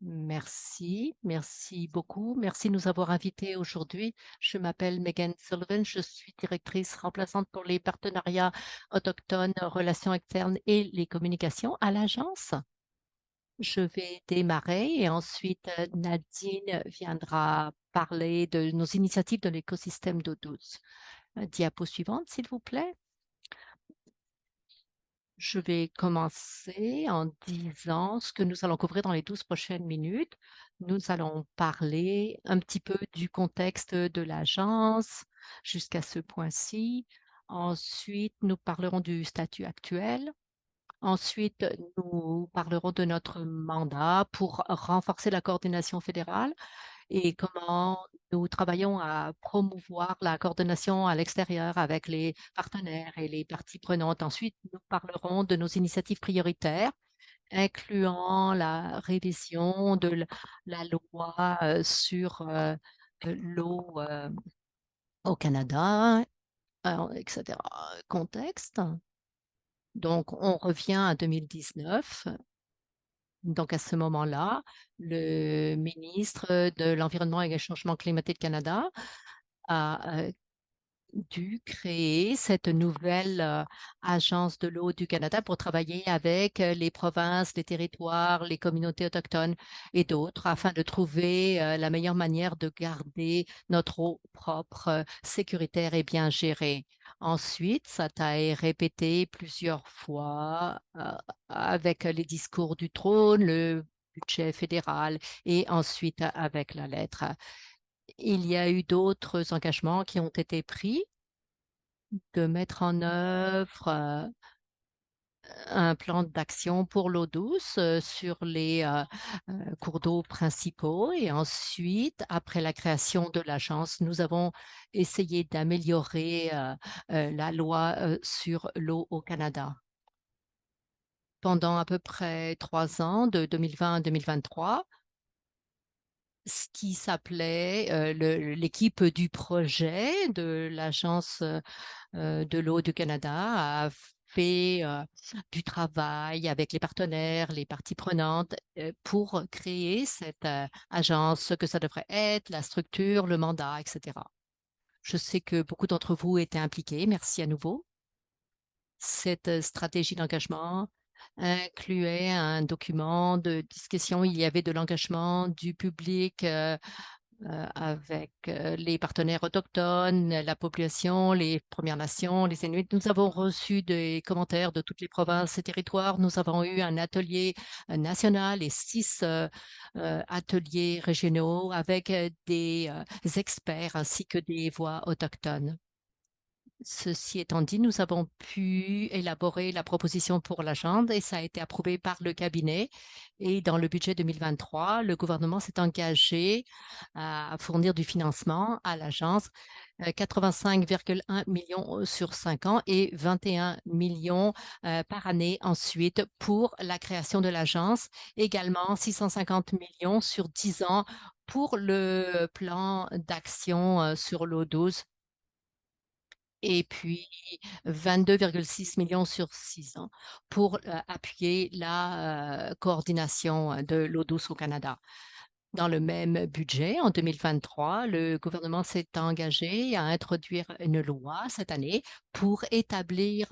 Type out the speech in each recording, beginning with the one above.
Merci beaucoup. Merci de nous avoir invités aujourd'hui. Je m'appelle Megan Sullivan, je suis directrice remplaçante pour les partenariats autochtones, relations externes et les communications à l'agence. Je vais démarrer et ensuite Nadine viendra parler de nos initiatives de l'écosystème d'eau douce. Diapo suivante, s'il vous plaît. Je vais commencer en disant ce que nous allons couvrir dans les 12 prochaines minutes. Nous allons parler un petit peu du contexte de l'agence jusqu'à ce point-ci. Ensuite, nous parlerons du statut actuel. Ensuite, nous parlerons de notre mandat pour renforcer la coordination fédérale et comment nous travaillons à promouvoir la coordination à l'extérieur avec les partenaires et les parties prenantes. Ensuite, nous parlerons de nos initiatives prioritaires, incluant la révision de la loi sur l'eau au Canada, etc. Contexte. Donc, on revient à 2019. Donc, à ce moment-là, le ministre de l'Environnement et des Changements climatiques du Canada a dû créer cette nouvelle agence de l'eau du Canada pour travailler avec les provinces, les territoires, les communautés autochtones et d'autres afin de trouver la meilleure manière de garder notre eau propre, sécuritaire et bien gérée. Ensuite, ça a été répété plusieurs fois avec les discours du trône, le budget fédéral et ensuite avec la lettre. Il y a eu d'autres engagements qui ont été pris de mettre en œuvre un plan d'action pour l'eau douce sur les cours d'eau principaux. Et ensuite, après la création de l'agence, nous avons essayé d'améliorer la loi sur l'eau au Canada. Pendant à peu près 3 ans, de 2020 à 2023, ce qui s'appelait l'équipe du projet de l'Agence de l'eau du Canada a fait du travail avec les partenaires, les parties prenantes pour créer cette agence, ce que ça devrait être, la structure, le mandat, etc. Je sais que beaucoup d'entre vous étaient impliqués. Merci à nouveau. Cette stratégie d'engagement incluait un document de discussion. Il y avait de l'engagement du public avec les partenaires autochtones, la population, les Premières Nations, les Inuits. Nous avons reçu des commentaires de toutes les provinces et territoires. Nous avons eu un atelier national et 6 ateliers régionaux avec des experts ainsi que des voix autochtones. Ceci étant dit, nous avons pu élaborer la proposition pour l'agenda et ça a été approuvé par le cabinet. Et dans le budget 2023, le gouvernement s'est engagé à fournir du financement à l'agence, 85,1 millions sur 5 ans et 21 millions par année ensuite pour la création de l'agence. Également 650 millions sur 10 ans pour le plan d'action sur l'eau douce et puis 22,6 millions sur 6 ans pour appuyer la coordination de l'eau douce au Canada. Dans le même budget, en 2023, le gouvernement s'est engagé à introduire une loi cette année pour établir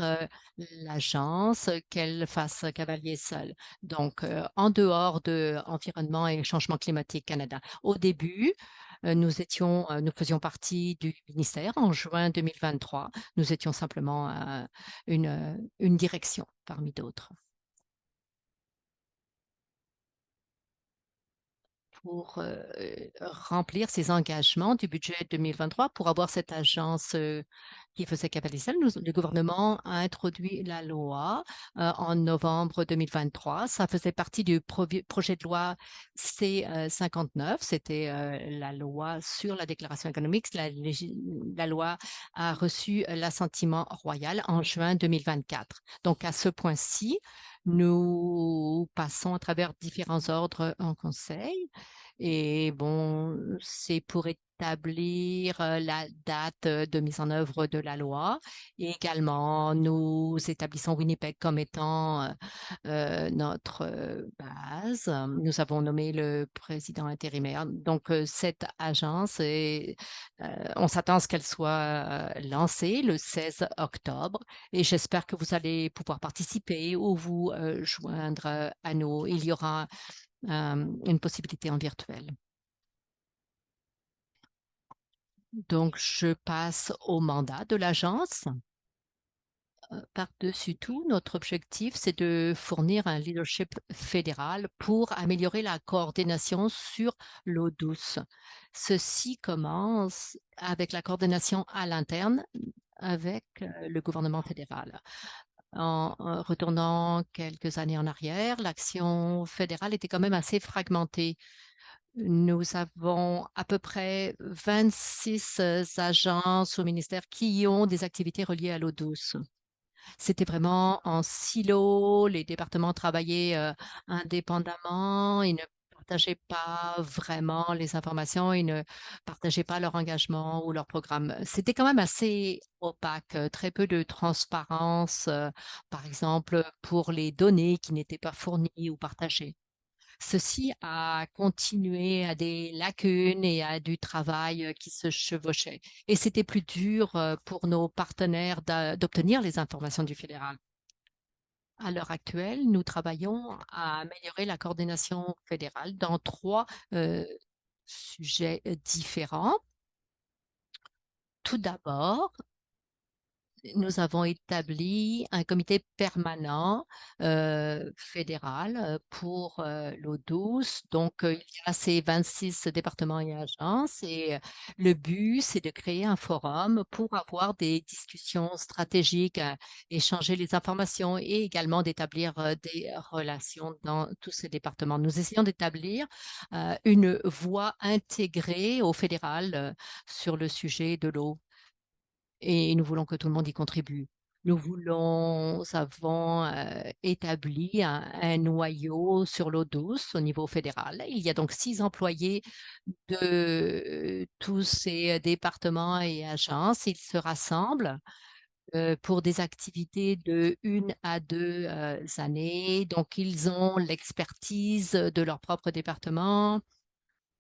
l'agence qu'elle fasse cavalier seul. Donc, en dehors de Environnement et Changement climatique Canada. Au début, nous faisions partie du ministère en juin 2023. Nous étions simplement une direction parmi d'autres. Pour remplir ses engagements du budget 2023, pour avoir cette agence qui faisait cavalier seul, le gouvernement a introduit la loi en novembre 2023. Ça faisait partie du projet de loi C-59. C'était la loi sur la déclaration économique. La loi a reçu l'assentiment royal en juin 2024. Donc, à ce point-ci, nous passons à travers différents ordres en conseil Et bon, c'est pour établir, la date, de mise en œuvre de la loi. Et également, nous établissons Winnipeg comme étant, notre, base. Nous avons nommé le président intérimaire. Donc, cette agence on s'attend à ce qu'elle soit, lancée le 16 octobre et j'espère que vous allez pouvoir participer ou vous, joindre, à nous. Il y aura, une possibilité en virtuel. Donc je passe au mandat de l'agence. Par-dessus tout, notre objectif, c'est de fournir un leadership fédéral pour améliorer la coordination sur l'eau douce. Ceci commence avec la coordination à l'interne avec le gouvernement fédéral. En retournant quelques années en arrière, l'action fédérale était quand même assez fragmentée. Nous avons à peu près 26 agences au ministère qui ont des activités reliées à l'eau douce. C'était vraiment en silo, les départements travaillaient, indépendamment, ils ne partageaient pas vraiment les informations, ils ne partageaient pas leur engagement ou leur programme. C'était quand même assez opaque, très peu de transparence, par exemple, pour les données qui n'étaient pas fournies ou partagées. Ceci a continué à des lacunes et à du travail, qui se chevauchait et c'était plus dur, pour nos partenaires d'obtenir les informations du fédéral. À l'heure actuelle, nous travaillons à améliorer la coordination fédérale dans 3 sujets, différents. Tout d'abord, nous avons établi un comité permanent, fédéral, pour, l'eau douce. Donc, il y a ces 26 départements et agences et le but, c'est de créer un forum pour avoir des discussions stratégiques, échanger les informations et également d'établir, des relations dans tous ces départements. Nous essayons d'établir, une voie intégrée au fédéral, sur le sujet de l'eau et nous voulons que tout le monde y contribue. Nous avons, établi un noyau sur l'eau douce au niveau fédéral. Il y a donc 6 employés de tous ces départements et agences. Ils se rassemblent, pour des activités de 1 à 2 années. Donc ils ont l'expertise de leur propre département,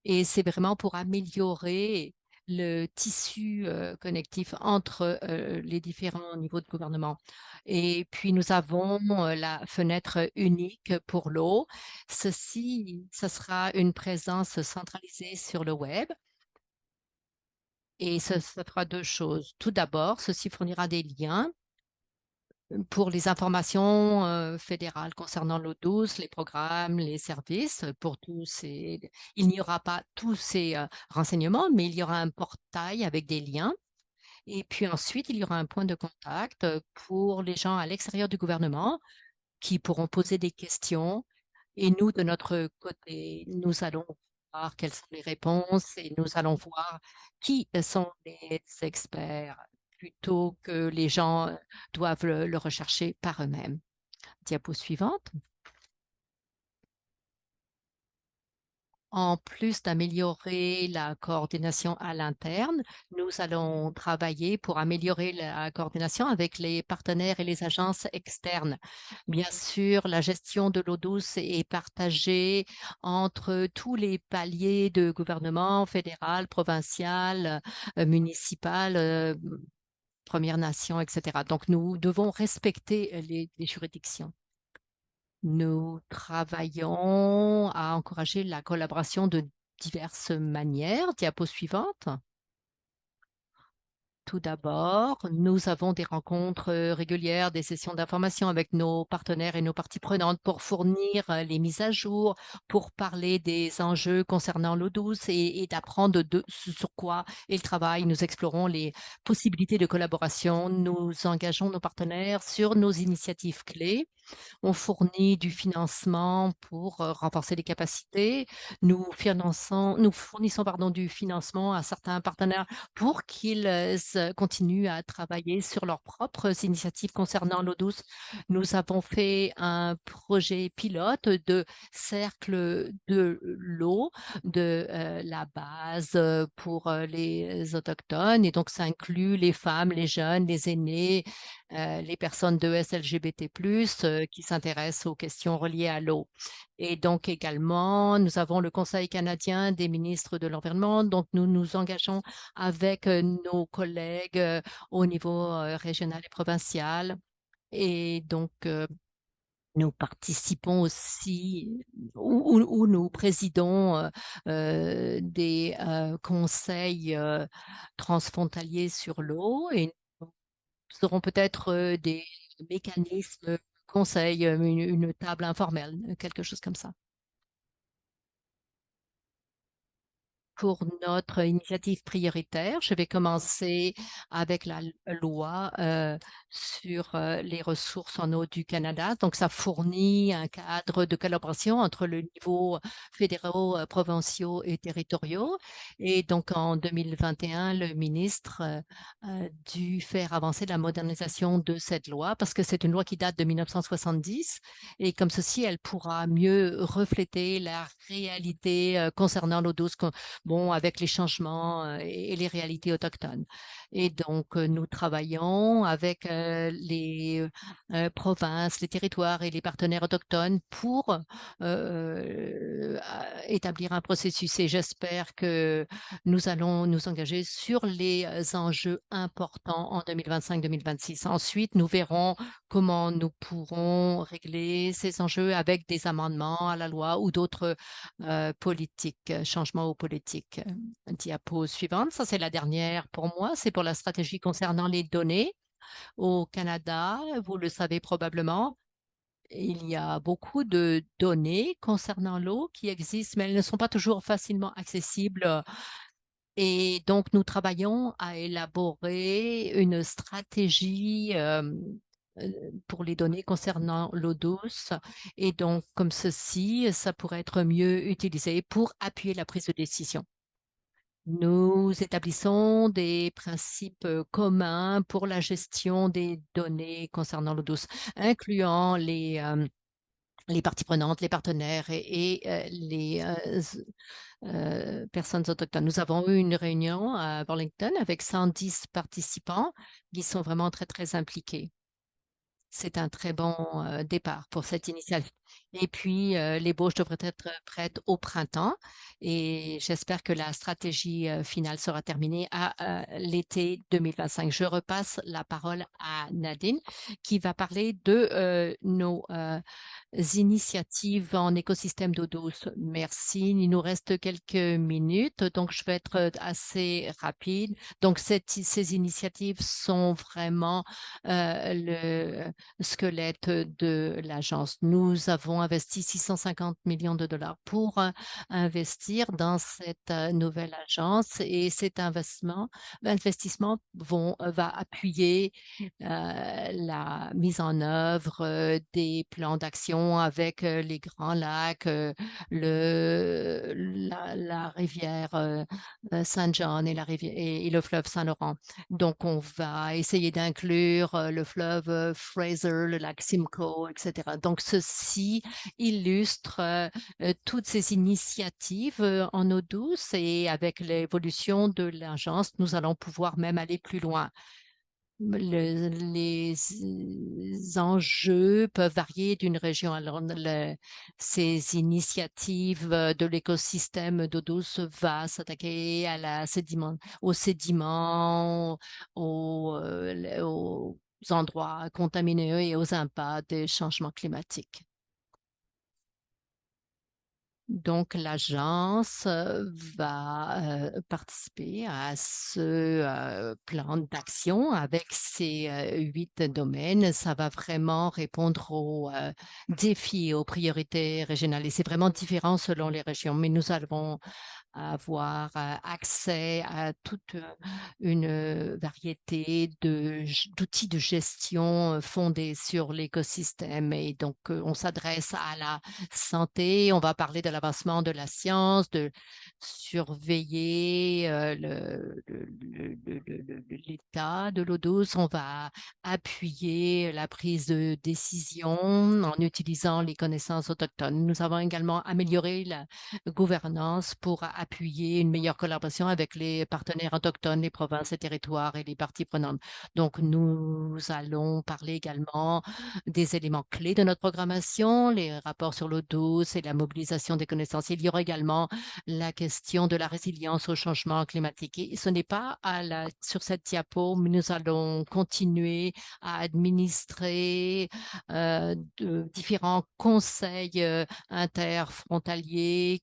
et c'est vraiment pour améliorer le tissu, connectif entre, les différents niveaux de gouvernement. Et puis nous avons, la fenêtre unique pour l'eau. Ça sera une présence centralisée sur le web et ça fera 2 choses. Tout d'abord, ceci fournira des liens pour les informations, fédérales concernant l'eau douce, les programmes, les services, pour tous ces il n'y aura pas tous ces, renseignements, mais il y aura un portail avec des liens et puis ensuite, il y aura un point de contact, pour les gens à l'extérieur du gouvernement qui pourront poser des questions et nous, de notre côté, nous allons voir quelles sont les réponses et nous allons voir qui sont les experts plutôt que les gens, doivent le rechercher par eux-mêmes. Diapo suivante. En plus d'améliorer la coordination à l'interne, nous allons travailler pour améliorer la coordination avec les partenaires et les agences externes. Bien sûr, la gestion de l'eau douce est partagée entre tous les paliers de gouvernement, fédéral, provincial, municipal, Premières Nations, etc. Donc, nous devons respecter les juridictions. Nous travaillons à encourager la collaboration de diverses manières. Diapo suivante. Tout d'abord, nous avons des rencontres régulières, des sessions d'information avec nos partenaires et nos parties prenantes pour fournir les mises à jour, pour parler des enjeux concernant l'eau douce et d'apprendre sur quoi ils travaillent. Nous explorons les possibilités de collaboration. Nous engageons nos partenaires sur nos initiatives clés. On fournit du financement pour renforcer les capacités. Nous fournissons pardon, du financement à certains partenaires pour qu'ils continuent à travailler sur leurs propres initiatives concernant l'eau douce. Nous avons fait un projet pilote de cercle de l'eau de la base pour les autochtones. Et donc, ça inclut les femmes, les jeunes, les aînés, les personnes de SLGBT+, qui s'intéressent aux questions reliées à l'eau. Et donc également, nous avons le Conseil canadien des ministres de l'Environnement. Donc, nous nous engageons avec nos collègues au niveau régional et provincial. Et donc, nous participons aussi ou nous présidons des conseils transfrontaliers sur l'eau et nous aurons peut-être des mécanismes, conseils, une table informelle, quelque chose comme ça. Pour notre initiative prioritaire, je vais commencer avec la loi sur les ressources en eau du Canada. Donc, ça fournit un cadre de collaboration entre le niveau fédéraux, provinciaux et territoriaux. Et donc, en 2021, le ministre a dû faire avancer la modernisation de cette loi parce que c'est une loi qui date de 1970 et comme ceci, elle pourra mieux refléter la réalité concernant l'eau douce bon, avec les changements et les réalités autochtones. Et donc, nous travaillons avec les provinces, les territoires et les partenaires autochtones pour établir un processus. Et j'espère que nous allons nous engager sur les enjeux importants en 2025-2026. Ensuite, nous verrons comment nous pourrons régler ces enjeux avec des amendements à la loi ou d'autres politiques, changements aux politiques. Diapo suivante, ça c'est la dernière pour moi, c'est pour la stratégie concernant les données. Au Canada, vous le savez probablement, il y a beaucoup de données concernant l'eau qui existent, mais elles ne sont pas toujours facilement accessibles. Et donc, nous travaillons à élaborer une stratégie euh, pour les données concernant l'eau douce. Et donc, comme ceci, ça pourrait être mieux utilisé pour appuyer la prise de décision. Nous établissons des principes communs pour la gestion des données concernant l'eau douce, incluant les parties prenantes, les partenaires et les personnes autochtones. Nous avons eu une réunion à Burlington avec 110 participants qui sont vraiment très, très impliqués. C'est un très bon départ pour cette initiative. Et puis, l'ébauche devrait être prête au printemps et j'espère que la stratégie finale sera terminée à l'été 2025. Je repasse la parole à Nadine qui va parler de nos initiatives en écosystème d'eau douce. Merci. Il nous reste quelques minutes, donc je vais être assez rapide. Donc, ces initiatives sont vraiment le squelette de l'agence. Nous avons investi 650 millions de dollars pour investir dans cette nouvelle agence et cet investissement va appuyer la mise en œuvre des plans d'action avec les Grands Lacs, la rivière Saint-John et, et le fleuve Saint-Laurent. Donc, on va essayer d'inclure le fleuve Fraser, le lac Simcoe, etc. Donc, ceci illustre toutes ces initiatives en eau douce et avec l'évolution de l'agence, nous allons pouvoir même aller plus loin. Les enjeux peuvent varier d'une région à l'autre. Ces initiatives de l'écosystème d'eau douce va s'attaquer à aux sédiments, aux endroits contaminés et aux impacts des changements climatiques. Donc, l'agence va participer à ce plan d'action avec ces 8 domaines. Ça va vraiment répondre aux défis, aux priorités régionales. Et c'est vraiment différent selon les régions, mais nous allons avoir accès à toute une variété d'outils de gestion fondés sur l'écosystème. Et donc, on s'adresse à la santé, on va parler de la l'avancement de la science, de surveiller l'état de l'eau douce. On va appuyer la prise de décision en utilisant les connaissances autochtones. Nous avons également amélioré la gouvernance pour appuyer une meilleure collaboration avec les partenaires autochtones, les provinces et territoires et les parties prenantes. Donc, nous allons parler également des éléments clés de notre programmation, les rapports sur l'eau douce et la mobilisation des connaissances. Il y aura également la question de la résilience au changement climatique. Et ce n'est pas sur cette diapo, mais nous allons continuer à administrer différents conseils interfrontaliers,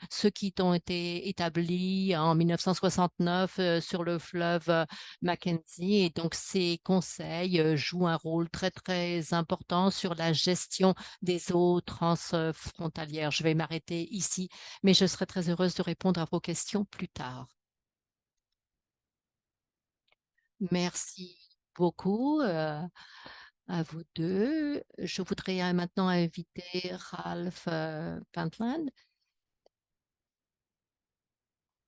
ceux qui ont été établis en 1969 sur le fleuve Mackenzie. Et donc, ces conseils jouent un rôle très, très important sur la gestion des eaux transfrontalières. Je vais m'arrêter ici, mais je serai très heureuse de répondre à vos questions plus tard. Merci beaucoup à vous deux. Je voudrais maintenant inviter Ralph Pentland.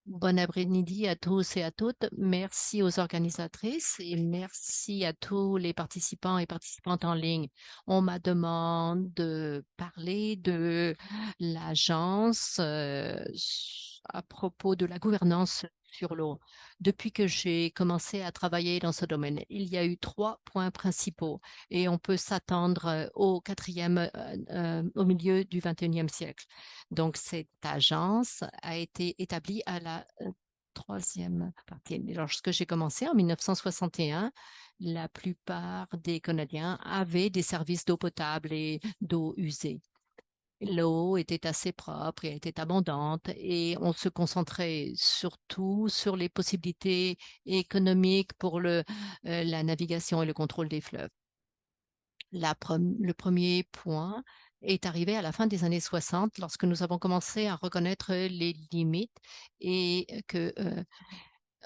Bon après-midi à tous et à toutes. Merci aux organisatrices et merci à tous les participants et participantes en ligne. On m'a demandé de parler de l'agence à propos de la gouvernance sur l'eau. Depuis que j'ai commencé à travailler dans ce domaine, il y a eu 3 points principaux et on peut s'attendre au quatrième au milieu du 21e siècle. Donc, cette agence a été établie à la troisième partie. Lorsque j'ai commencé en 1961, la plupart des Canadiens avaient des services d'eau potable et d'eau usée. L'eau était assez propre et était abondante et on se concentrait surtout sur les possibilités économiques pour la navigation et le contrôle des fleuves. Le premier point est arrivé à la fin des années 60 lorsque nous avons commencé à reconnaître les limites et que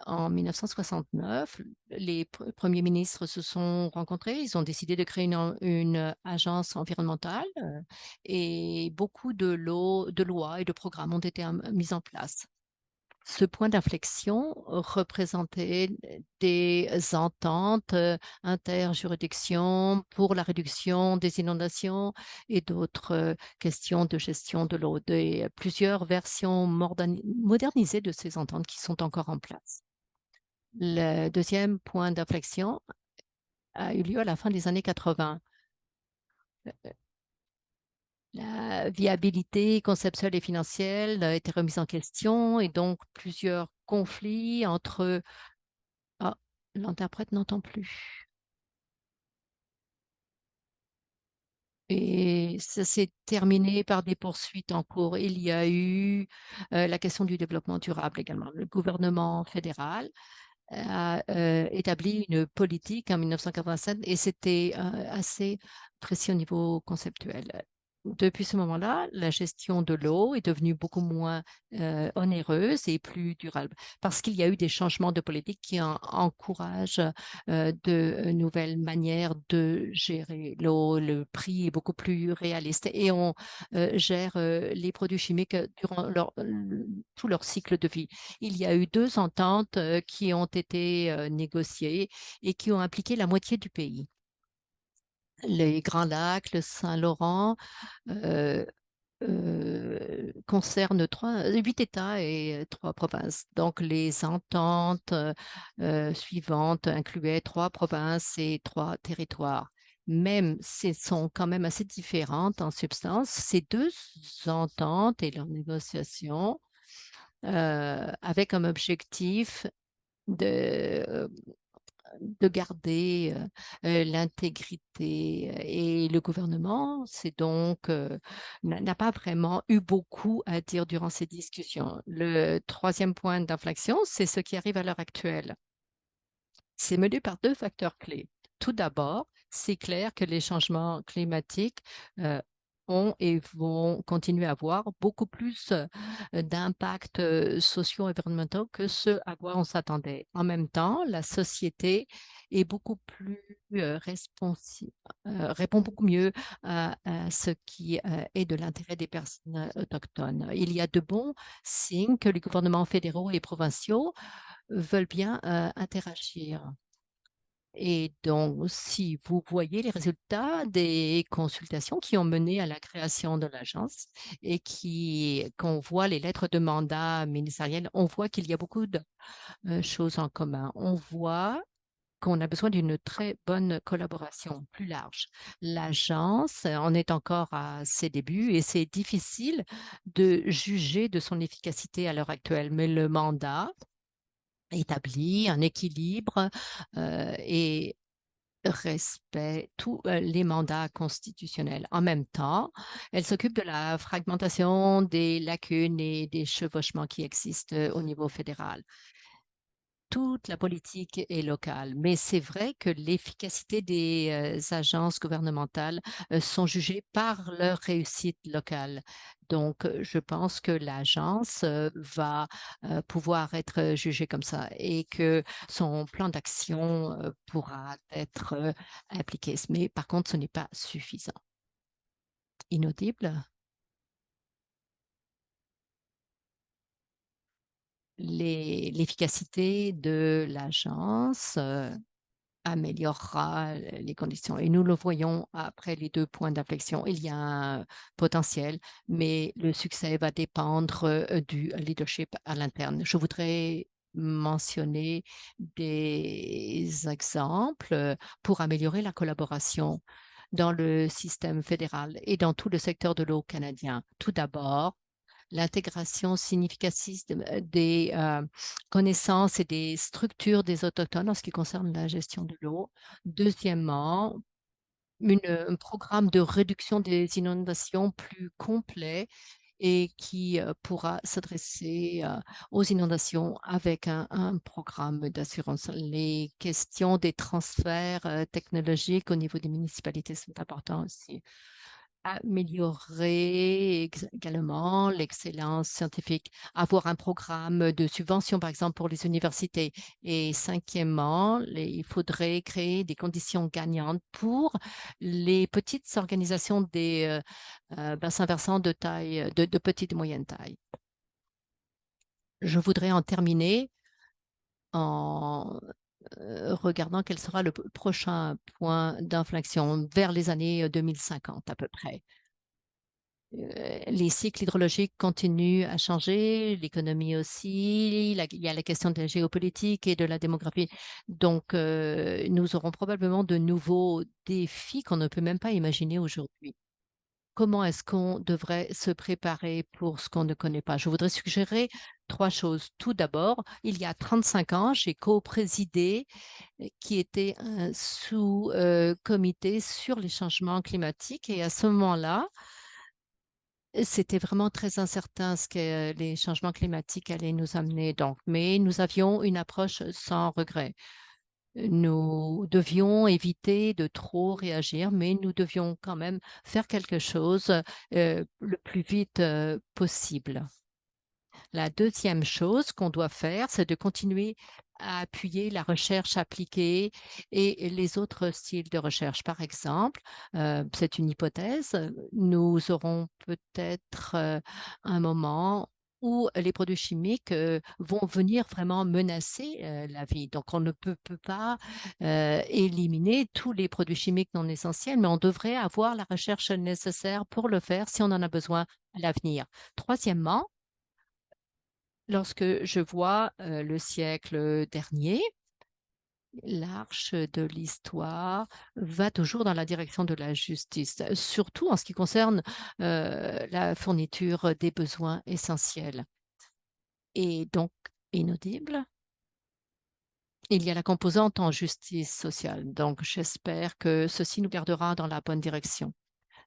en 1969, les premiers ministres se sont rencontrés, ils ont décidé de créer une agence environnementale et beaucoup de lois et de programmes ont été mis en place. Ce point d'inflexion représentait des ententes interjuridictions pour la réduction des inondations et d'autres questions de gestion de l'eau, plusieurs versions modernisées de ces ententes qui sont encore en place. Le deuxième point d'inflexion a eu lieu à la fin des années 80. La viabilité conceptuelle et financière a été remise en question et donc plusieurs conflits entre... Ah, l'interprète n'entend plus. Et ça s'est terminé par des poursuites en cours. Il y a eu la question du développement durable également. Le gouvernement fédéral a établi une politique en 1987 et c'était assez précis au niveau conceptuel. Depuis ce moment-là, la gestion de l'eau est devenue beaucoup moins onéreuse et plus durable parce qu'il y a eu des changements de politique qui encouragent de nouvelles manières de gérer l'eau. Le prix est beaucoup plus réaliste et on gère les produits chimiques durant tout leur cycle de vie. Il y a eu 2 ententes qui ont été négociées et qui ont impliqué la moitié du pays. Les Grands Lacs, le Saint-Laurent euh, concernent 8 États et 3 provinces. Donc, les ententes suivantes incluaient 3 provinces et 3 territoires. Même si elles sont quand même assez différentes en substance, ces 2 ententes et leurs négociations avaient comme objectif de, de garder l'intégrité et le gouvernement, n'a pas vraiment eu beaucoup à dire durant ces discussions. Le troisième point d'inflexion, c'est ce qui arrive à l'heure actuelle. C'est mené par 2 facteurs clés. Tout d'abord, c'est clair que les changements climatiques ont et vont continuer à avoir beaucoup plus d'impacts sociaux et environnementaux que ce à quoi on s'attendait. En même temps, la société est beaucoup plus répond beaucoup mieux à ce qui est de l'intérêt des personnes autochtones. Il y a de bons signes que les gouvernements fédéraux et provinciaux veulent bien interagir. Et donc, si vous voyez les résultats des consultations qui ont mené à la création de l'agence et qu'on voit les lettres de mandat ministérielles, on voit qu'il y a beaucoup de choses en commun. On voit qu'on a besoin d'une très bonne collaboration plus large. L'agence en est encore à ses débuts et c'est difficile de juger de son efficacité à l'heure actuelle, mais le mandat établit un équilibre et respecte tous les mandats constitutionnels. En même temps, elle s'occupe de la fragmentation des lacunes et des chevauchements qui existent au niveau fédéral. Toute la politique est locale, mais c'est vrai que l'efficacité des agences gouvernementales sont jugées par leur réussite locale. Donc, je pense que l'agence va pouvoir être jugée comme ça et que son plan d'action pourra être appliqué. Mais par contre, ce n'est pas suffisant. Inaudible. L'efficacité de l'agence améliorera les conditions. Et nous le voyons après les 2 points d'inflexion. Il y a un potentiel, mais le succès va dépendre du leadership à l'interne. Je voudrais mentionner des exemples pour améliorer la collaboration dans le système fédéral et dans tout le secteur de l'eau canadien. Tout d'abord, l'intégration significative des connaissances et des structures des Autochtones en ce qui concerne la gestion de l'eau. Deuxièmement, un programme de réduction des inondations plus complet et qui pourra s'adresser aux inondations avec un programme d'assurance. Les questions des transferts technologiques au niveau des municipalités sont importantes aussi. Améliorer également l'excellence scientifique, avoir un programme de subvention, par exemple, pour les universités. Et cinquièmement, il faudrait créer des conditions gagnantes pour les petites organisations des bassins versants de taille, de petite et moyenne taille. Je voudrais en terminer en regardant quel sera le prochain point d'inflexion vers les années 2050 à peu près. Les cycles hydrologiques continuent à changer, l'économie aussi, il y a la question de la géopolitique et de la démographie. Donc, nous aurons probablement de nouveaux défis qu'on ne peut même pas imaginer aujourd'hui. Comment est-ce qu'on devrait se préparer pour ce qu'on ne connaît pas? Je voudrais suggérer 3 choses. Tout d'abord, il y a 35 ans, j'ai co-présidé qui était un sous-comité sur les changements climatiques et à ce moment-là, c'était vraiment très incertain ce que les changements climatiques allaient nous amener. Donc, mais nous avions une approche sans regret. Nous devions éviter de trop réagir, mais nous devions quand même faire quelque chose le plus vite possible. La deuxième chose qu'on doit faire, c'est de continuer à appuyer la recherche appliquée et les autres styles de recherche. Par exemple, c'est une hypothèse, nous aurons peut-être un moment où les produits chimiques vont venir vraiment menacer la vie. Donc, on ne peut pas éliminer tous les produits chimiques non essentiels, mais on devrait avoir la recherche nécessaire pour le faire si on en a besoin à l'avenir. Troisièmement, lorsque je vois le siècle dernier, l'arche de l'histoire va toujours dans la direction de la justice, surtout en ce qui concerne la fourniture des besoins essentiels. Et donc, inaudible, il y a la composante en justice sociale. Donc, j'espère que ceci nous gardera dans la bonne direction.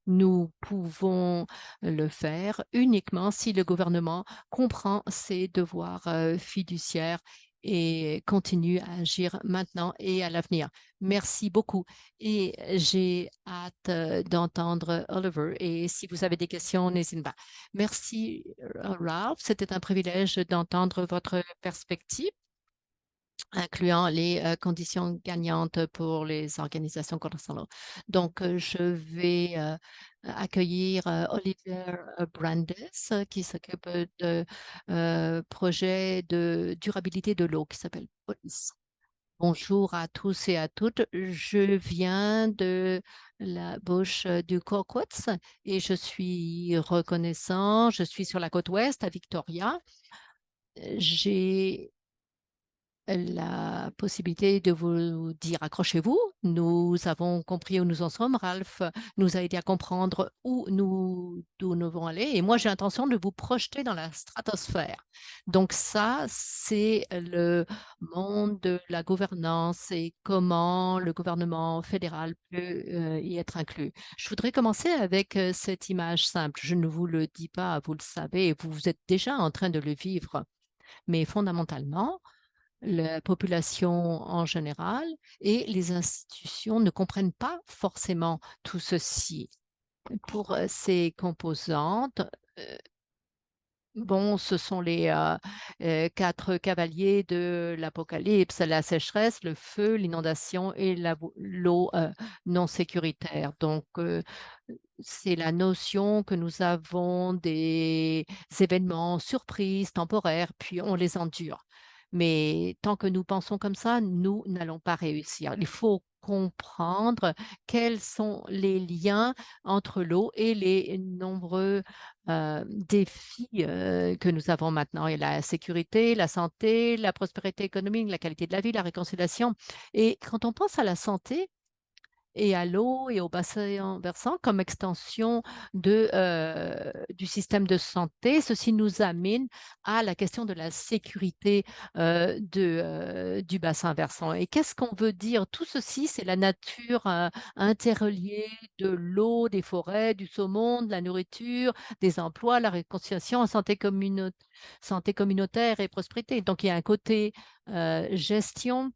Nous pouvons le faire uniquement si le gouvernement comprend ses devoirs fiduciaires et continue à agir maintenant et à l'avenir. Merci beaucoup. Et j'ai hâte d'entendre Oliver. Et si vous avez des questions, n'hésitez pas. Merci, Ralph. C'était un privilège d'entendre votre perspective, incluant les conditions gagnantes pour les organisations commerciales. Donc, je vais accueillir Oliver Brandes, qui s'occupe de projet de durabilité de l'eau qui s'appelle POLIS. Bonjour à tous et à toutes. Je viens de la bouche du Coquots et je suis reconnaissant. Je suis sur la côte ouest à Victoria. J'ai la possibilité de vous dire accrochez-vous. Nous avons compris où nous en sommes. Ralph nous a aidé à comprendre d'où nous devons aller. Et moi, j'ai l'intention de vous projeter dans la stratosphère. Donc ça, c'est le monde de la gouvernance et comment le gouvernement fédéral peut y être inclus. Je voudrais commencer avec cette image simple. Je ne vous le dis pas, vous le savez, et vous êtes déjà en train de le vivre. Mais fondamentalement, la population en général et les institutions ne comprennent pas forcément tout ceci. Pour ces composantes, bon, ce sont les quatre cavaliers de l'Apocalypse, la sécheresse, le feu, l'inondation et l'eau non sécuritaire. Donc, c'est la notion que nous avons des événements surprises, temporaires, puis on les endure. Mais tant que nous pensons comme ça, nous n'allons pas réussir. Il faut comprendre quels sont les liens entre l'eau et les nombreux défis que nous avons maintenant. Il y a la sécurité, la santé, la prospérité économique, la qualité de la vie, la réconciliation. Et quand on pense à la santé, et à l'eau et au bassin versant comme extension du système de santé. Ceci nous amène à la question de la sécurité du bassin versant. Et qu'est-ce qu'on veut dire? Tout ceci, c'est la nature interreliée de l'eau, des forêts, du saumon, de la nourriture, des emplois, la réconciliation, santé communautaire et prospérité. Donc, il y a un côté gestion.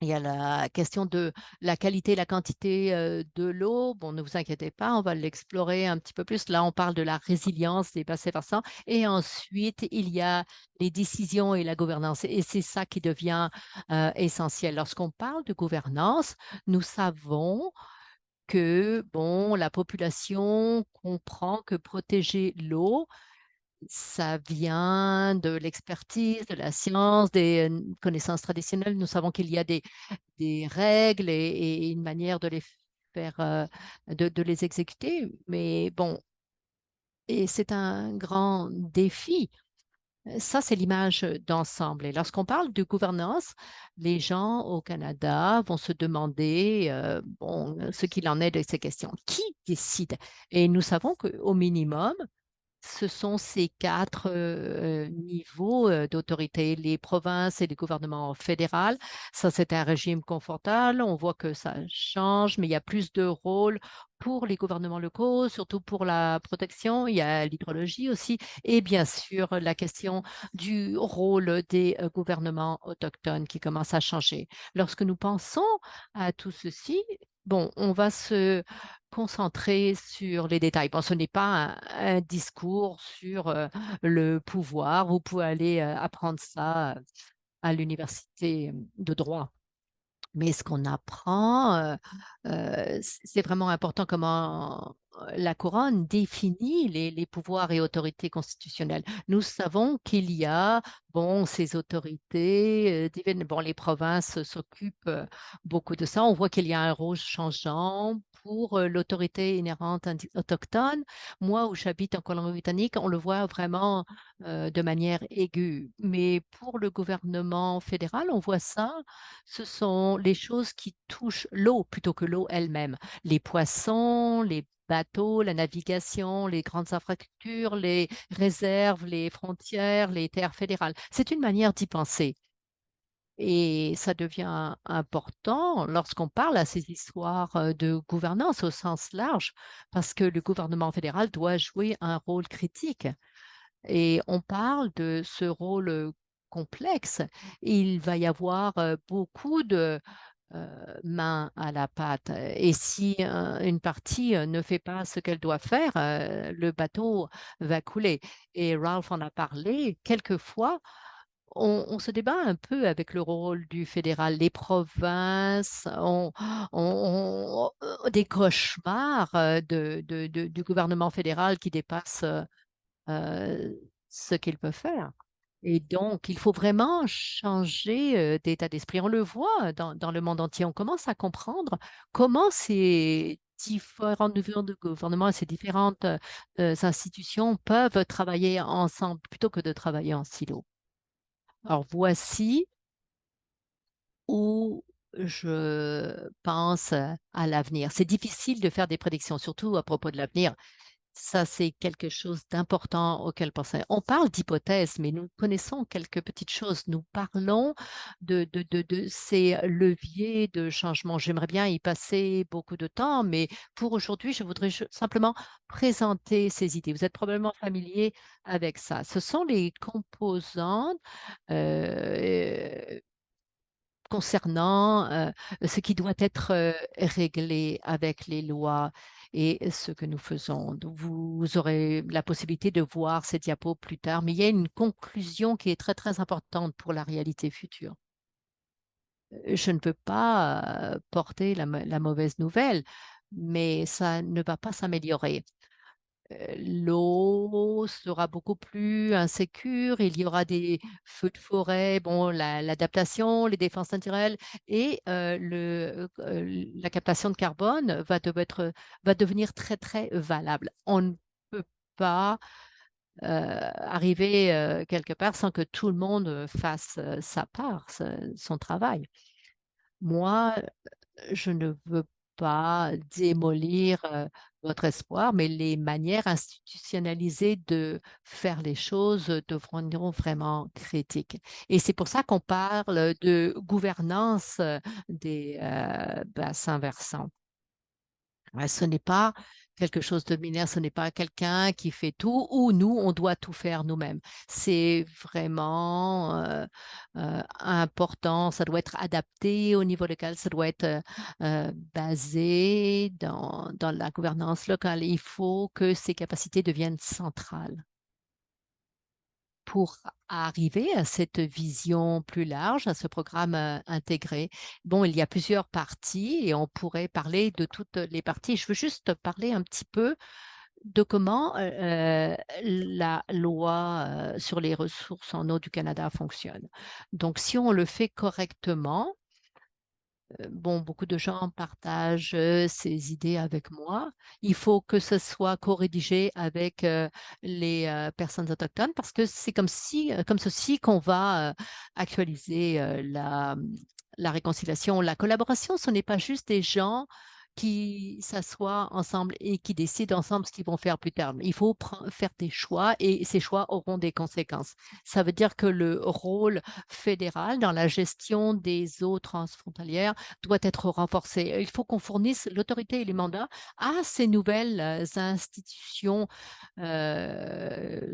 Il y a la question de la qualité et la quantité de l'eau. Bon, ne vous inquiétez pas, on va l'explorer un petit peu plus. Là, on parle de la résilience des bassins versants. Et ensuite, il y a les décisions et la gouvernance. Et c'est ça qui devient essentiel. Lorsqu'on parle de gouvernance, nous savons que, bon, la population comprend que protéger l'eau, ça vient de l'expertise, de la science, des connaissances traditionnelles. Nous savons qu'il y a des règles et une manière de les faire, de les exécuter. Mais bon, et c'est un grand défi. Ça, c'est l'image d'ensemble. Et lorsqu'on parle de gouvernance, les gens au Canada vont se demander bon, ce qu'il en est de ces questions. Qui décide? Et nous savons qu'au minimum, ce sont ces quatre niveaux d'autorité, les provinces et les gouvernements fédéraux. Ça, c'est un régime confortable. On voit que ça change, mais il y a plus de rôle pour les gouvernements locaux, surtout pour la protection. Il y a l'hydrologie aussi. Et bien sûr, la question du rôle des gouvernements autochtones qui commence à changer. Lorsque nous pensons à tout ceci, bon, on va se concentrer sur les détails. Bon, ce n'est pas un discours sur le pouvoir. Vous pouvez aller apprendre ça à l'université de droit. Mais ce qu'on apprend, c'est vraiment important comment la couronne définit les pouvoirs et autorités constitutionnelles. Nous savons qu'il y a, bon, ces autorités divines. Bon, les provinces s'occupent beaucoup de ça. On voit qu'il y a un rôle changeant pour l'autorité inhérente autochtone. Moi, où j'habite en Colombie-Britannique, on le voit vraiment de manière aiguë. Mais pour le gouvernement fédéral, on voit ça, ce sont les choses qui touchent l'eau plutôt que l'eau elle-même. Les poissons, les bateaux, la navigation, les grandes infrastructures, les réserves, les frontières, les terres fédérales. C'est une manière d'y penser. Et ça devient important lorsqu'on parle à ces histoires de gouvernance au sens large, parce que le gouvernement fédéral doit jouer un rôle critique. Et on parle de ce rôle complexe, il va y avoir, beaucoup de main à la pâte. Et si une partie ne fait pas ce qu'elle doit faire, le bateau va couler. Et Ralph en a parlé, quelquefois, on se débat un peu avec le rôle du fédéral. Les provinces ont des cauchemars du gouvernement fédéral qui dépassent ce qu'il peut faire. Et donc, il faut vraiment changer d'état d'esprit. On le voit dans le monde entier. On commence à comprendre comment ces différents niveaux de gouvernement et ces différentes institutions peuvent travailler ensemble plutôt que de travailler en silo. Alors, voici où je pense à l'avenir. C'est difficile de faire des prédictions, surtout à propos de l'avenir. Ça, c'est quelque chose d'important auquel penser. On parle d'hypothèses, mais nous connaissons quelques petites choses. Nous parlons de ces leviers de changement. J'aimerais bien y passer beaucoup de temps, mais pour aujourd'hui, je voudrais simplement présenter ces idées. Vous êtes probablement familier avec ça. Ce sont les composantes euh, concernant ce qui doit être réglé avec les lois et ce que nous faisons. Donc, vous aurez la possibilité de voir ces diapos plus tard, mais il y a une conclusion qui est très, très importante pour la réalité future. Je ne peux pas porter la mauvaise nouvelle, mais ça ne va pas s'améliorer. L'eau sera beaucoup plus insécure, il y aura des feux de forêt, bon, l'adaptation, les défenses naturelles et la captation de carbone va devenir très, très valable. On ne peut pas arriver quelque part sans que tout le monde fasse sa part, son travail. Moi, je ne veux pas démolir votre espoir, mais les manières institutionnalisées de faire les choses devront vraiment critiques. Et c'est pour ça qu'on parle de gouvernance des bassins versants. Ce n'est pas quelque chose de binaire, ce n'est pas quelqu'un qui fait tout ou nous, on doit tout faire nous-mêmes. C'est vraiment important, ça doit être adapté au niveau local, ça doit être basé dans la gouvernance locale. Il faut que ces capacités deviennent centrales pour arriver à cette vision plus large, à ce programme intégré. Bon, il y a plusieurs parties et on pourrait parler de toutes les parties. Je veux juste parler un petit peu de comment la loi sur les ressources en eau du Canada fonctionne. Donc, si on le fait correctement, bon, beaucoup de gens partagent ces idées avec moi. Il faut que ce soit co-rédigé avec les personnes autochtones parce que c'est comme ceci qu'on va actualiser la réconciliation. La collaboration, ce n'est pas juste des gens qui s'assoient ensemble et qui décident ensemble ce qu'ils vont faire plus tard. Il faut faire des choix et ces choix auront des conséquences. Ça veut dire que le rôle fédéral dans la gestion des eaux transfrontalières doit être renforcé. Il faut qu'on fournisse l'autorité et les mandats à ces nouvelles institutions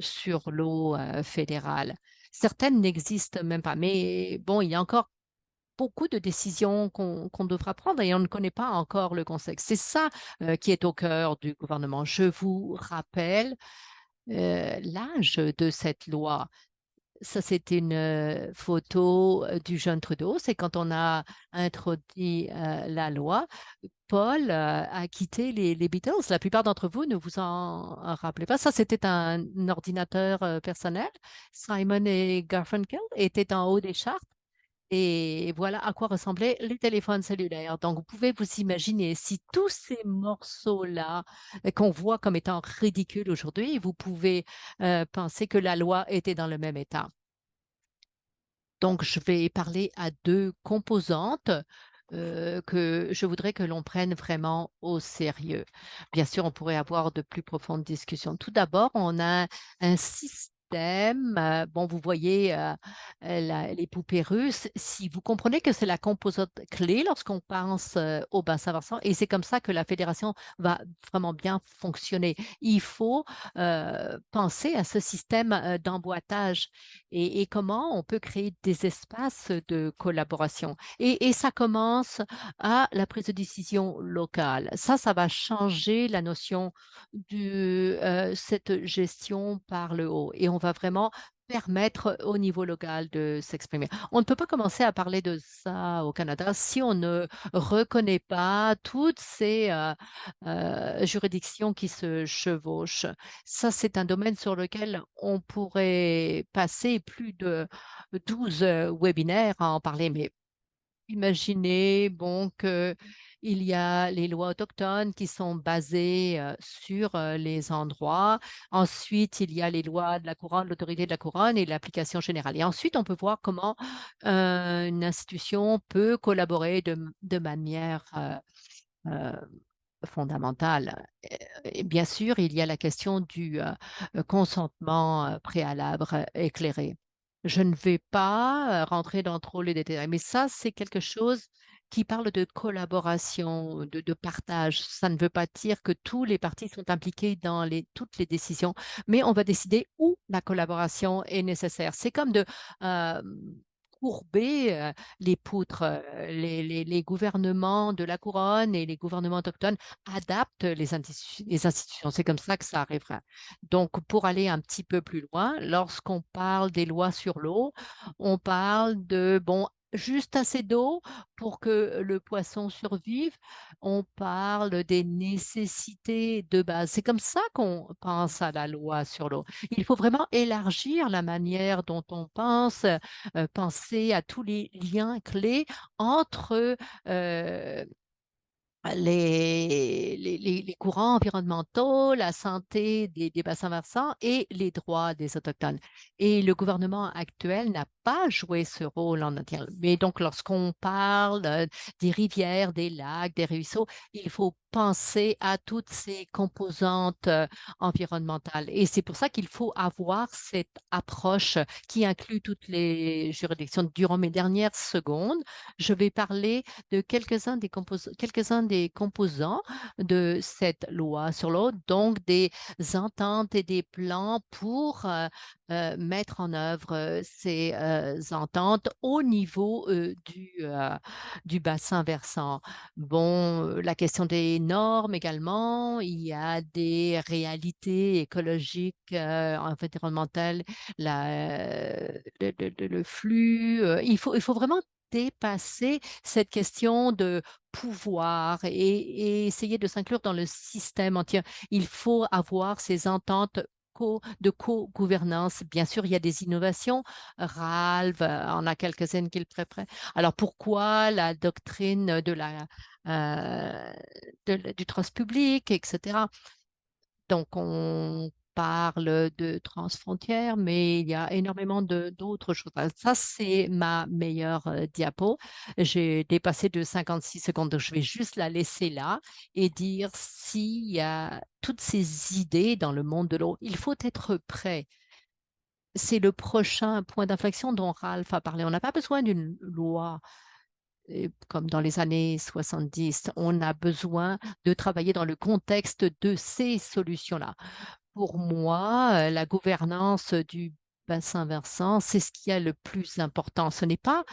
sur l'eau fédérale. Certaines n'existent même pas, mais bon, il y a encore beaucoup de décisions qu'on devra prendre et on ne connaît pas encore le contexte. C'est ça qui est au cœur du gouvernement. Je vous rappelle l'âge de cette loi. Ça, c'est une photo du jeune Trudeau. C'est quand on a introduit la loi. Paul a quitté les Beatles. La plupart d'entre vous ne vous en rappelez pas. Ça, c'était un ordinateur personnel. Simon et Garfunkel étaient en haut des charts. Et voilà à quoi ressemblaient les téléphones cellulaires. Donc, vous pouvez vous imaginer si tous ces morceaux-là qu'on voit comme étant ridicules aujourd'hui, vous pouvez penser que la loi était dans le même état. Donc, je vais parler à deux composantes que je voudrais que l'on prenne vraiment au sérieux. Bien sûr, on pourrait avoir de plus profondes discussions. Tout d'abord, on a un système système, bon, vous voyez les poupées russes, si vous comprenez que c'est la composante clé lorsqu'on pense au bassin versant, et c'est comme ça que la fédération va vraiment bien fonctionner. Il faut penser à ce système d'emboîtage et comment on peut créer des espaces de collaboration. Et ça commence à la prise de décision locale. Ça va changer la notion de cette gestion par le haut et on va vraiment permettre au niveau local de s'exprimer. On ne peut pas commencer à parler de ça au Canada si on ne reconnaît pas toutes ces juridictions qui se chevauchent. Ça, c'est un domaine sur lequel on pourrait passer plus de 12 webinaires à en parler, mais imaginez bon que il y a les lois autochtones qui sont basées sur les endroits. Ensuite, il y a les lois de la couronne, l'autorité de la couronne et l'application générale. Et ensuite, on peut voir comment une institution peut collaborer de manière euh, fondamentale. Et bien sûr, il y a la question du consentement préalable éclairé. Je ne vais pas rentrer dans trop les détails, mais ça, c'est quelque chose qui parle de collaboration, de partage. Ça ne veut pas dire que tous les partis sont impliqués dans toutes les décisions, mais on va décider où la collaboration est nécessaire. C'est comme de euh, courber les poutres. Les gouvernements de la couronne et les gouvernements autochtones adaptent les institutions. C'est comme ça que ça arrivera. Donc, pour aller un petit peu plus loin, lorsqu'on parle des lois sur l'eau, on parle de, bon, juste assez d'eau pour que le poisson survive. On parle des nécessités de base. C'est comme ça qu'on pense à la loi sur l'eau. Il faut vraiment élargir la manière dont on pense, penser à tous les liens clés entre euh, les courants environnementaux, la santé des bassins versants et les droits des Autochtones. Et le gouvernement actuel n'a pas joué ce rôle en entier. Mais donc, lorsqu'on parle des rivières, des lacs, des ruisseaux, il faut penser à toutes ces composantes environnementales. Et c'est pour ça qu'il faut avoir cette approche qui inclut toutes les juridictions. Durant mes dernières secondes, je vais parler de quelques-uns des composants de cette loi sur l'eau, donc des ententes et des plans pour mettre en œuvre ces ententes au niveau du bassin versant. Bon, la question des normes également, il y a des réalités écologiques, environnementales, le flux. Il faut vraiment dépasser cette question de pouvoir et essayer de s'inclure dans le système entier. Il faut avoir ces ententes de co-gouvernance. Bien sûr, il y a des innovations. Ralph en a quelques-unes qu'il préfère. Alors, pourquoi la doctrine euh, du trust public, etc. Donc, on parle de transfrontières, mais il y a énormément d'autres choses. Ça, c'est ma meilleure diapo. J'ai dépassé de 56 secondes, donc je vais juste la laisser là et dire s'il y a toutes ces idées dans le monde de l'eau, il faut être prêt. C'est le prochain point d'inflexion dont Ralph a parlé. On n'a pas besoin d'une loi comme dans les années 70. On a besoin de travailler dans le contexte de ces solutions-là. Pour moi, la gouvernance du bassin versant, c'est ce qui est le plus important. Ce n'est pas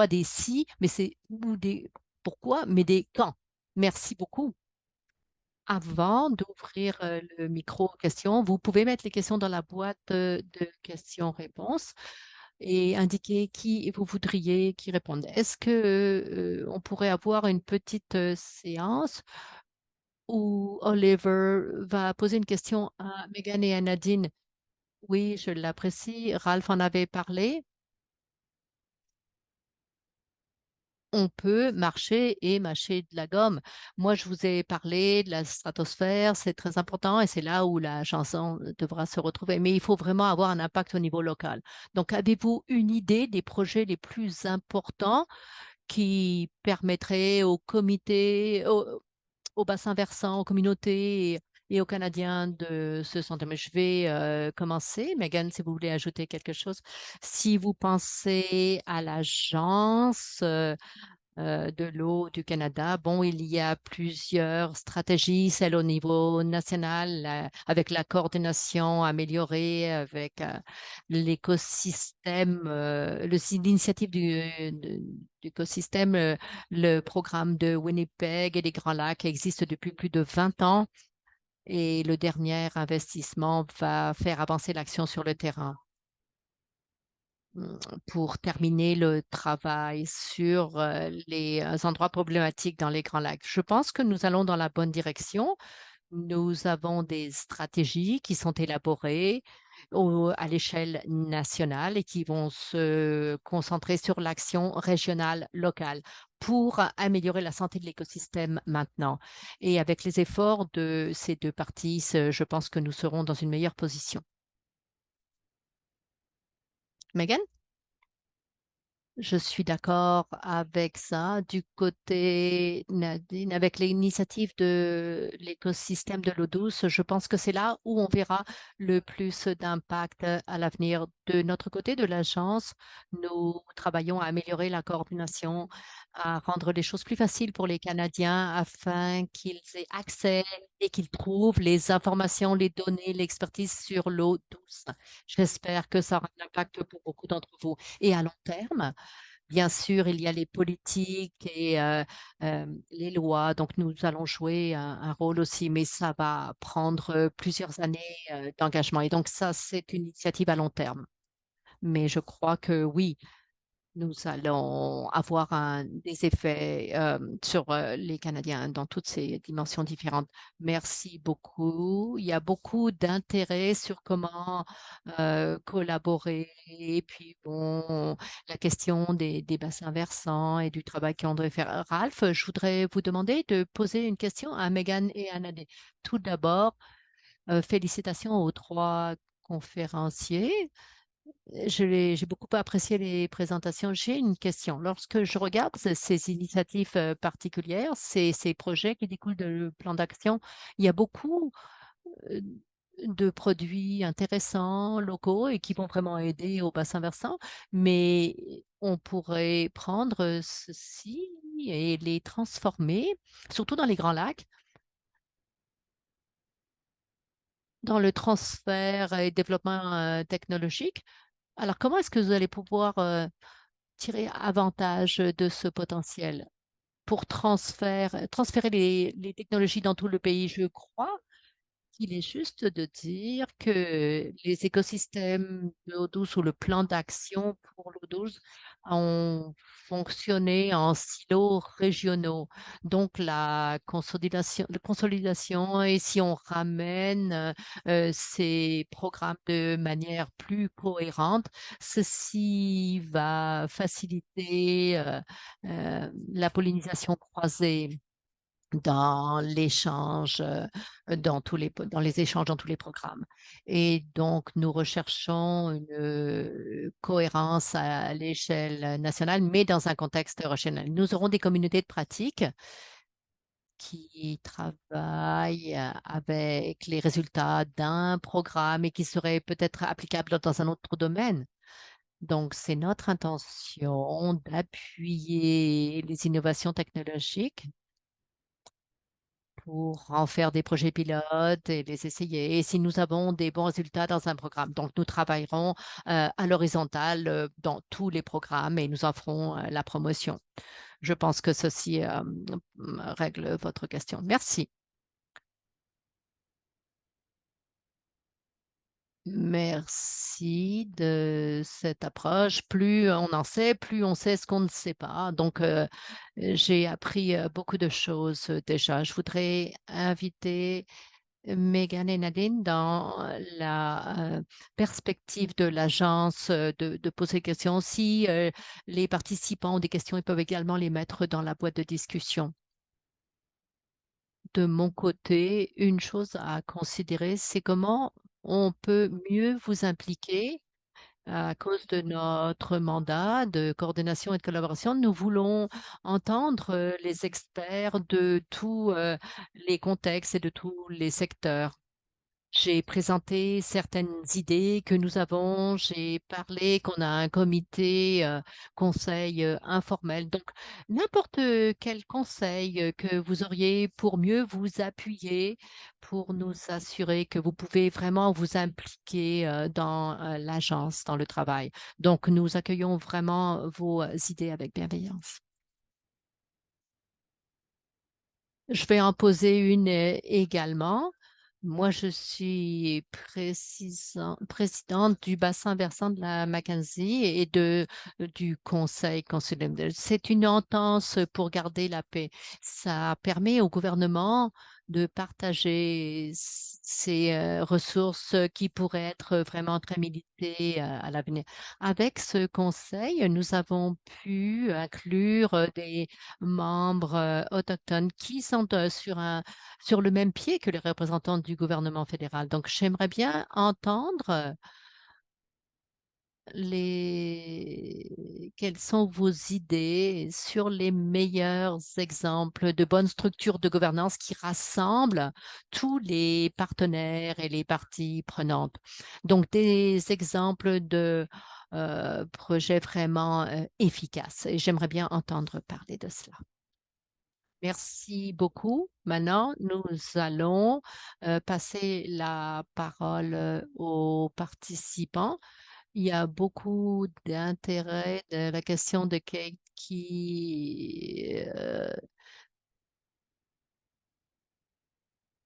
des si, mais c'est ou des pourquoi, mais des quand. Merci beaucoup. Avant d'ouvrir le micro aux questions, vous pouvez mettre les questions dans la boîte de questions-réponses et indiquer qui vous voudriez qui réponde. Est-ce que on pourrait avoir une petite séance où Oliver va poser une question à Megan et à Nadine? Oui, je l'apprécie. Ralph en avait parlé. On peut marcher et mâcher de la gomme. Moi, je vous ai parlé de la stratosphère, c'est très important et c'est là où la chanson devra se retrouver. Mais il faut vraiment avoir un impact au niveau local. Donc, avez-vous une idée des projets les plus importants qui permettraient aux comités, aux bassins versants, aux communautés et aux Canadiens de se sentir. Mais je vais commencer. Megan, si vous voulez ajouter quelque chose. Si vous pensez à l'agence de l'eau du Canada. Bon, il y a plusieurs stratégies, celle au niveau national, avec la coordination améliorée, avec l'écosystème, l'initiative d'écosystème, le programme de Winnipeg et des Grands Lacs existe depuis plus de 20 ans et le dernier investissement va faire avancer l'action sur le terrain pour terminer le travail sur les endroits problématiques dans les Grands Lacs. Je pense que nous allons dans la bonne direction. Nous avons des stratégies qui sont élaborées à l'échelle nationale et qui vont se concentrer sur l'action régionale locale pour améliorer la santé de l'écosystème maintenant. Et avec les efforts de ces deux parties, je pense que nous serons dans une meilleure position. Megan? Je suis d'accord avec ça. Du côté Nadine, avec l'initiative de l'écosystème de l'eau douce, je pense que c'est là où on verra le plus d'impact à l'avenir. De notre côté de l'agence, nous travaillons à améliorer la coordination, à rendre les choses plus faciles pour les Canadiens afin qu'ils aient accès et qu'ils trouvent les informations, les données, l'expertise sur l'eau douce. J'espère que ça aura un impact pour beaucoup d'entre vous. Et à long terme, bien sûr, il y a les politiques et les lois, donc nous allons jouer un rôle aussi, mais ça va prendre plusieurs années d'engagement. Et donc ça, c'est une initiative à long terme. Mais je crois que oui, nous allons avoir des effets sur les Canadiens dans toutes ces dimensions différentes. Merci beaucoup. Il y a beaucoup d'intérêt sur comment collaborer. Et puis, bon, la question des bassins versants et du travail qu'on devrait faire. Ralph, je voudrais vous demander de poser une question à Megan et à Nadé. Tout d'abord, félicitations aux trois conférenciers. J'ai beaucoup apprécié les présentations. J'ai une question. Lorsque je regarde ces initiatives particulières, ces projets qui découlent de plan d'action, il y a beaucoup euh, de produits intéressants, locaux et qui vont vraiment aider au bassin versant, mais on pourrait prendre ceci et les transformer, surtout dans les Grands Lacs, dans le transfert et développement technologique. Alors, comment est-ce que vous allez pouvoir tirer avantage de ce potentiel pour transférer les technologies dans tout le pays? Je crois qu'il est juste de dire que les écosystèmes de l'eau douce ou le plan d'action pour l'eau douce ont fonctionné en silos régionaux. Donc, la consolidation, et si on ramène ces programmes de manière plus cohérente, ceci va faciliter la pollinisation croisée dans l'échange, dans les échanges dans tous les programmes. Et donc, nous recherchons une cohérence à l'échelle nationale, mais dans un contexte régional. Nous aurons des communautés de pratique qui travaillent avec les résultats d'un programme et qui seraient peut-être applicables dans un autre domaine. Donc, c'est notre intention d'appuyer les innovations technologiques pour en faire des projets pilotes et les essayer. Et si nous avons des bons résultats dans un programme, donc nous travaillerons à l'horizontale dans tous les programmes et nous en ferons la promotion. Je pense que ceci règle votre question. Merci. Merci de cette approche. Plus on en sait, plus on sait ce qu'on ne sait pas. Donc, j'ai appris beaucoup de choses déjà. Je voudrais inviter Megan et Nadine, dans la perspective de l'agence, de poser des questions. Si les participants ont des questions, ils peuvent également les mettre dans la boîte de discussion. De mon côté, une chose à considérer, c'est comment on peut mieux vous impliquer À cause de notre mandat de coordination et de collaboration, nous voulons entendre les experts de tous les contextes et de tous les secteurs. J'ai présenté certaines idées que nous avons. J'ai parlé qu'on a un comité conseil informel. Donc, n'importe quel conseil que vous auriez pour mieux vous appuyer, pour nous assurer que vous pouvez vraiment vous impliquer dans l'agence, dans le travail. Donc, nous accueillons vraiment vos idées avec bienveillance. Je vais en poser une également. Moi, je suis présidente du bassin versant de la Mackenzie et du Conseil consulaire. C'est une entente pour garder la paix. Ça permet au gouvernement de partager ces ressources qui pourraient être vraiment très militées à l'avenir. Avec ce conseil, nous avons pu inclure des membres autochtones qui sont sur le même pied que les représentants du gouvernement fédéral. Donc, j'aimerais bien entendre quelles sont vos idées sur les meilleurs exemples de bonnes structures de gouvernance qui rassemblent tous les partenaires et les parties prenantes. Donc, des exemples de projets vraiment efficaces. Et j'aimerais bien entendre parler de cela. Merci beaucoup. Maintenant, nous allons passer la parole aux participants. Il y a beaucoup d'intérêt de la question de Kate qui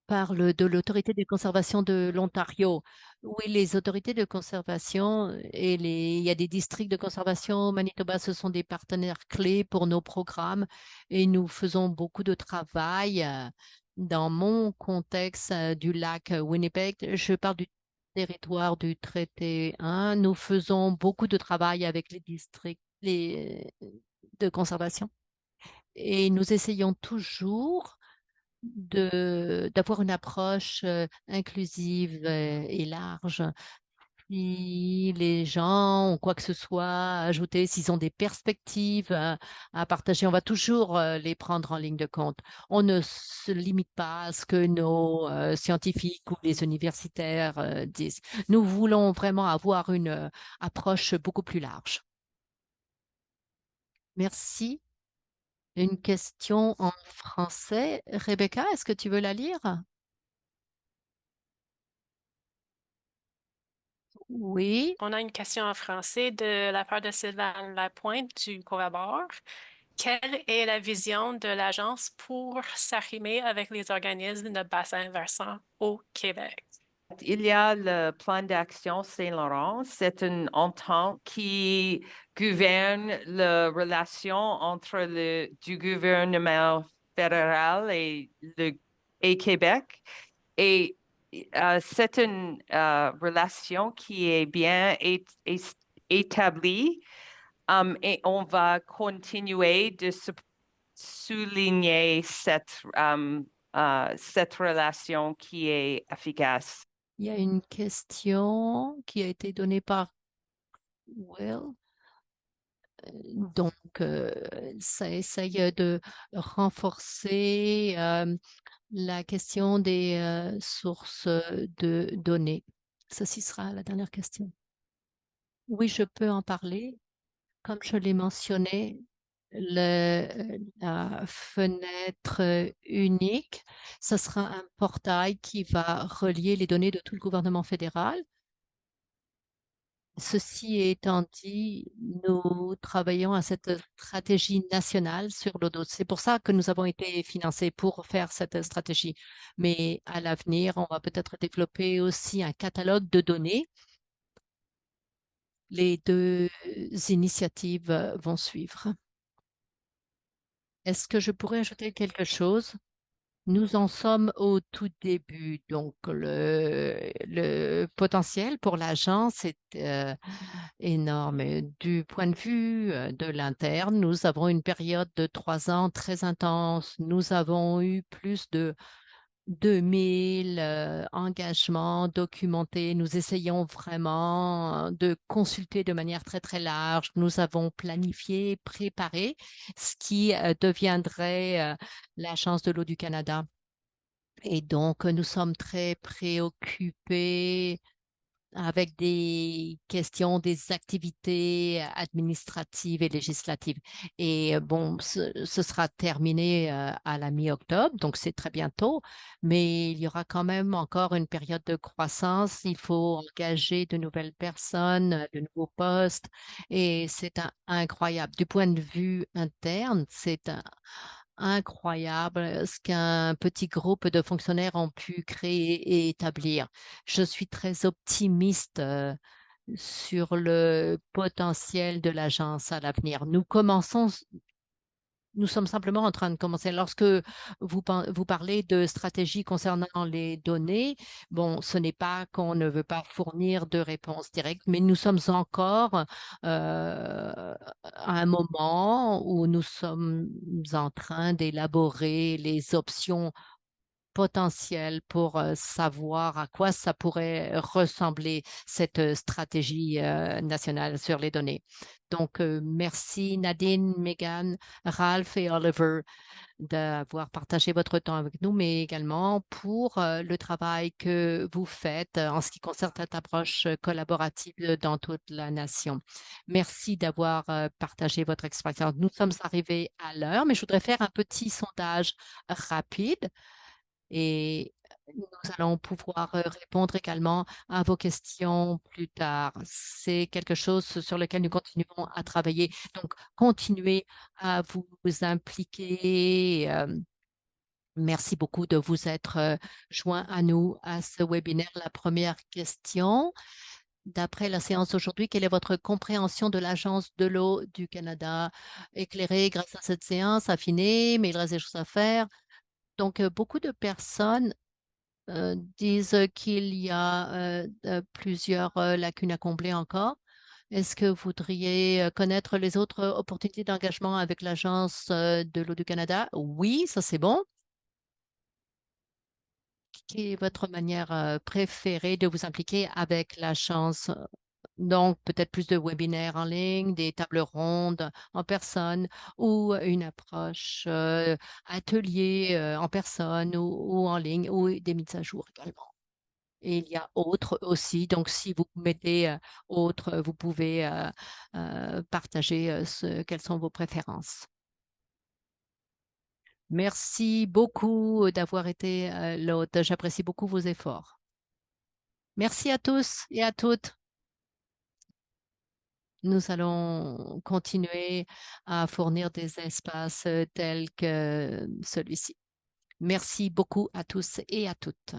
parle de l'autorité de conservation de l'Ontario. Oui, les autorités de conservation il y a des districts de conservation au Manitoba, ce sont des partenaires clés pour nos programmes et nous faisons beaucoup de travail dans mon contexte du lac Winnipeg. Je parle du territoire du traité 1. Nous faisons beaucoup de travail avec les districts de conservation et nous essayons toujours d'avoir une approche inclusive et large. Si les gens ont quoi que ce soit à ajouter, s'ils ont des perspectives à partager, on va toujours les prendre en ligne de compte. On ne se limite pas à ce que nos scientifiques ou les universitaires disent. Nous voulons vraiment avoir une approche beaucoup plus large. Merci. Une question en français. Rebecca, est-ce que tu veux la lire? Oui. On a une question en français de la part de Sylvain Lapointe du Coabor. Quelle est la vision de l'agence pour s'arrimer avec les organismes de bassin versant au Québec? Il y a le plan d'action Saint-Laurent. C'est une entente qui gouverne la relation entre du gouvernement fédéral et Québec. Et c'est une relation qui est bien établie. Et on va continuer de souligner cette relation qui est efficace. Il y a une question qui a été donnée par Will. Donc, ça essaye de renforcer la question des sources de données. Ceci sera la dernière question. Oui, je peux en parler. Comme je l'ai mentionné, la fenêtre unique, ce sera un portail qui va relier les données de tout le gouvernement fédéral. Ceci étant dit, nous travaillons à cette stratégie nationale sur l'eau douce. C'est pour ça que nous avons été financés pour faire cette stratégie. Mais à l'avenir, on va peut-être développer aussi un catalogue de données. Les deux initiatives vont suivre. Est-ce que je pourrais ajouter quelque chose? Nous en sommes au tout début, donc le potentiel pour l'agence est énorme. Du point de vue de l'interne, nous avons une période de 3 ans très intense. Nous avons eu plus de 2000 engagements documentés. Nous essayons vraiment de consulter de manière très, très large. Nous avons planifié, préparé ce qui deviendrait l'Agence de l'eau du Canada. Et donc, nous sommes très préoccupés avec des questions, des activités administratives et législatives. Et bon, ce sera terminé à la mi-octobre, donc c'est très bientôt, mais il y aura quand même encore une période de croissance. Il faut engager de nouvelles personnes, de nouveaux postes, et c'est incroyable. Du point de vue interne, c'est incroyable ce qu'un petit groupe de fonctionnaires ont pu créer et établir. Je suis très optimiste sur le potentiel de l'agence à l'avenir. Nous sommes simplement en train de commencer. Lorsque vous parlez de stratégie concernant les données, bon, ce n'est pas qu'on ne veut pas fournir de réponses directes, mais nous sommes encore à un moment où nous sommes en train d'élaborer les options potentiel pour savoir à quoi ça pourrait ressembler cette stratégie nationale sur les données. Donc, merci Nadine, Megan, Ralph et Oliver d'avoir partagé votre temps avec nous, mais également pour le travail que vous faites en ce qui concerne cette approche collaborative dans toute la nation. Merci d'avoir partagé votre expérience. Nous sommes arrivés à l'heure, mais je voudrais faire un petit sondage rapide et nous allons pouvoir répondre également à vos questions plus tard. C'est quelque chose sur lequel nous continuons à travailler. Donc, continuez à vous impliquer. Merci beaucoup de vous être joint à nous à ce webinaire. La première question, d'après la séance d'aujourd'hui, quelle est votre compréhension de l'Agence de l'eau du Canada? Éclairée grâce à cette séance, affinée, mais il reste des choses à faire. Donc, beaucoup de personnes disent qu'il y a plusieurs lacunes à combler encore. Est-ce que vous voudriez connaître les autres opportunités d'engagement avec l'Agence de l'eau du Canada? Oui, ça c'est bon. Quelle est votre manière préférée de vous impliquer avec l'Agence? Donc, peut-être plus de webinaires en ligne, des tables rondes en personne ou une approche atelier en personne ou en ligne ou des mises à jour également. Et il y a autre aussi. Donc, si vous mettez autre, vous pouvez partager quelles sont vos préférences. Merci beaucoup d'avoir été l'hôte. J'apprécie beaucoup vos efforts. Merci à tous et à toutes. Nous allons continuer à fournir des espaces tels que celui-ci. Merci beaucoup à tous et à toutes.